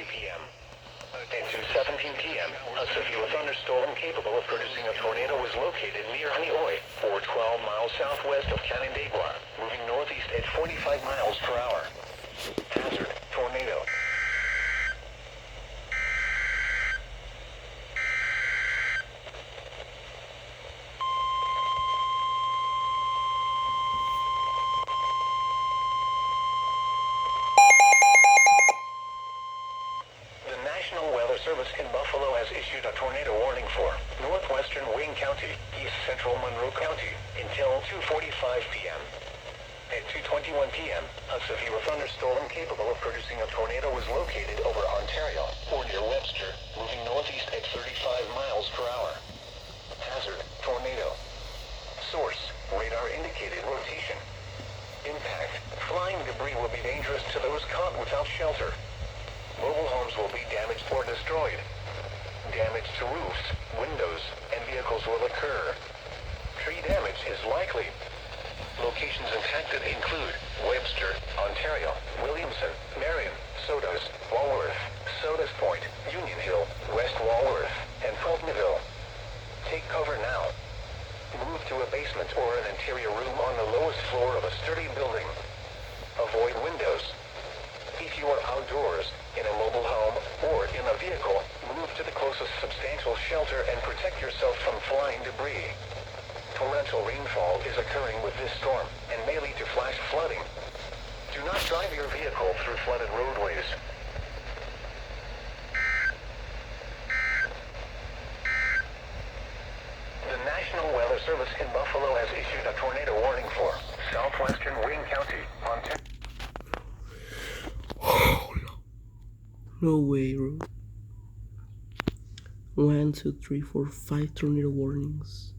p.m. At 2:17 p.m., a severe thunderstorm capable of producing a tornado was located near Hanoi, or 12 miles southwest of Canandaigua, moving northeast at 45 miles per hour. Hazard: tornado. The National Weather Service in Buffalo has issued a tornado warning for Northwestern Wayne County, East Central Monroe County, until 2:45 p.m. At 2:21 p.m., a severe thunderstorm capable of producing a tornado was located over Ontario, or near Webster, moving northeast at 35 miles per hour. Hazard: tornado. Source: radar indicated rotation. Impact: flying debris will be dangerous to those caught without shelter. Mobile homes will be damaged or destroyed. Damage to roofs, windows, and vehicles will occur. Tree damage is likely. Locations impacted include Webster, Ontario, Williamson, Marion, Sodas, Walworth, Sodas Point, Union Hill, West Walworth, and Fultonville. Take cover now. Move to a basement or an interior room on the lowest floor of a sturdy building. Avoid windows. If you are outdoors, in a mobile home, or in a vehicle, move to the closest substantial shelter and protect yourself from flying debris. Torrential rainfall is occurring with this storm and may lead to flash flooding. Do not drive your vehicle through flooded roadways. The National Weather Service in Buffalo has issued a tornado warning for southwestern Wayne County, Ontario. No way, bro. 1, 2, 3, 4, 5 tornado warnings.